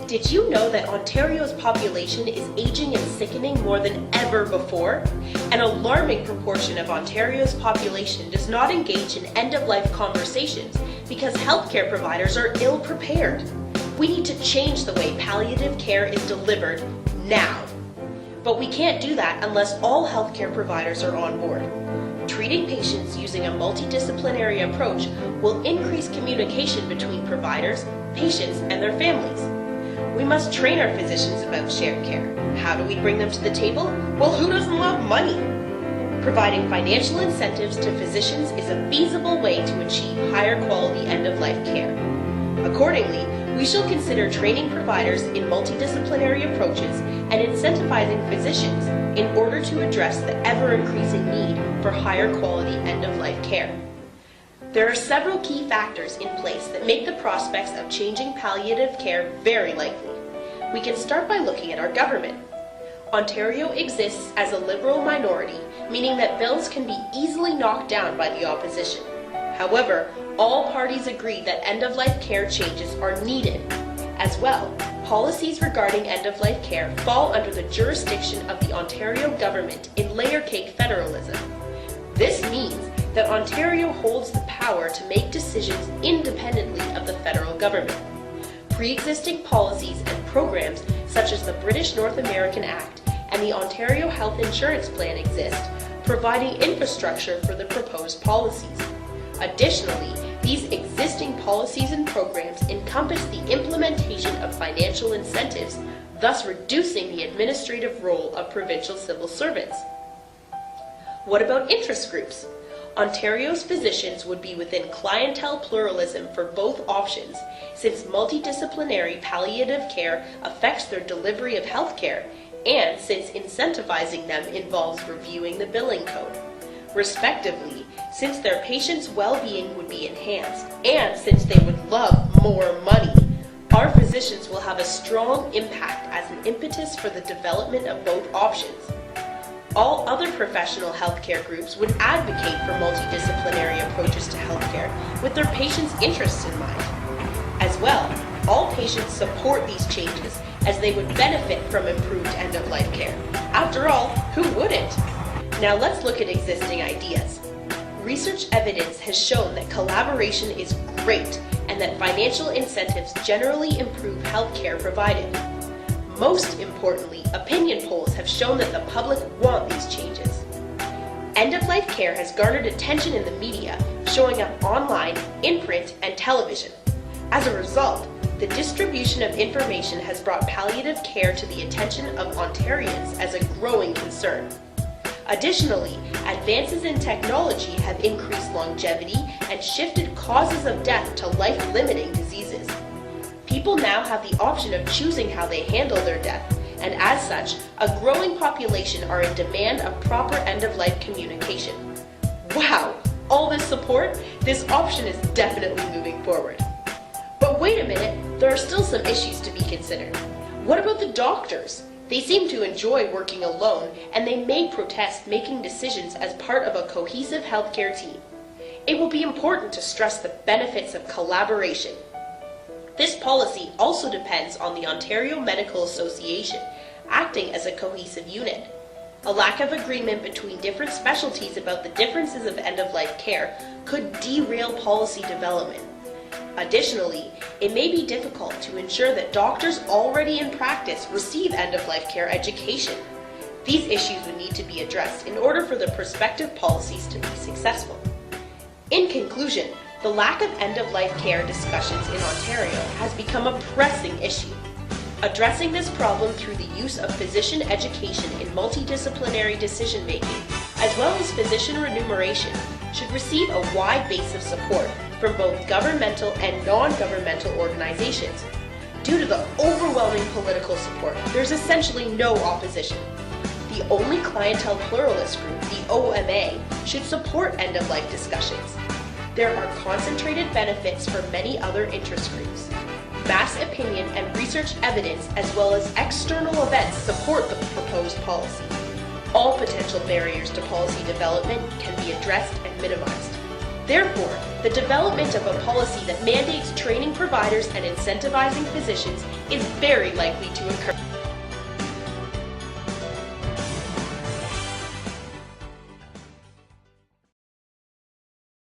Did you know that Ontario's population is aging and sickening more than ever before? An alarming proportion of Ontario's population does not engage in end-of-life conversations because healthcare providers are ill-prepared. We need to change the way palliative care is delivered now. But we can't do that unless all healthcare providers are on board. Treating patients using a multidisciplinary approach will increase communication between providers, patients, and their families. We must train our physicians about shared care. How do we bring them to the table? Well, who doesn't love money? Providing financial incentives to physicians is a feasible way to achieve higher quality end-of-life care. Accordingly, we shall consider training providers in multidisciplinary approaches and incentivizing physicians in order to address the ever-increasing need for higher quality end-of-life care. There are several key factors in place that make the prospects of changing palliative care very likely. We can start by looking at our government. Ontario exists as a Liberal minority, meaning that bills can be easily knocked down by the opposition. However, all parties agree that end-of-life care changes are needed. As well, policies regarding end-of-life care fall under the jurisdiction of the Ontario government in layer-cake federalism. This means that Ontario holds the power to make decisions independently of the federal government. Pre-existing policies and programs such as the British North American Act and the Ontario Health Insurance Plan exist, providing infrastructure for the proposed policies. Additionally, these existing policies and programs encompass the implementation of financial incentives, thus reducing the administrative role of provincial civil servants. What about interest groups? Ontario's physicians would be within clientele pluralism for both options, since multidisciplinary palliative care affects their delivery of health care, and since incentivizing them involves reviewing the billing code. Respectively, since their patients' well-being would be enhanced, and since they would love more money, our physicians will have a strong impact as an impetus for the development of both options. All other professional healthcare groups would advocate for multidisciplinary approaches to healthcare with their patients' interests in mind. As well, all patients support these changes as they would benefit from improved end-of-life care. After all, who wouldn't? Now let's look at existing ideas. Research evidence has shown that collaboration is great and that financial incentives generally improve healthcare provided. Most importantly, opinion polls have shown that the public want these changes. End-of-life care has garnered attention in the media, showing up online, in print, and television. As a result, the distribution of information has brought palliative care to the attention of Ontarians as a growing concern. Additionally, advances in technology have increased longevity and shifted causes of death to life-limiting diseases. People now have the option of choosing how they handle their death, and as such, a growing population are in demand of proper end-of-life communication. Wow! All this support? This option is definitely moving forward. But wait a minute, there are still some issues to be considered. What about the doctors? They seem to enjoy working alone, and they may protest making decisions as part of a cohesive healthcare team. It will be important to stress the benefits of collaboration. This policy also depends on the Ontario Medical Association acting as a cohesive unit. A lack of agreement between different specialties about the differences of end-of-life care could derail policy development. Additionally, it may be difficult to ensure that doctors already in practice receive end-of-life care education. These issues would need to be addressed in order for the prospective policies to be successful. In conclusion, the lack of end-of-life care discussions in Ontario has become a pressing issue. Addressing this problem through the use of physician education in multidisciplinary decision-making, as well as physician remuneration, should receive a wide base of support from both governmental and non-governmental organizations. Due to the overwhelming political support, there's essentially no opposition. The only clientele pluralist group, the OMA, should support end-of-life discussions. There are concentrated benefits for many other interest groups. Mass opinion and research evidence as well as external events support the proposed policy. All potential barriers to policy development can be addressed and minimized. Therefore, the development of a policy that mandates training providers and incentivizing physicians is very likely to occur.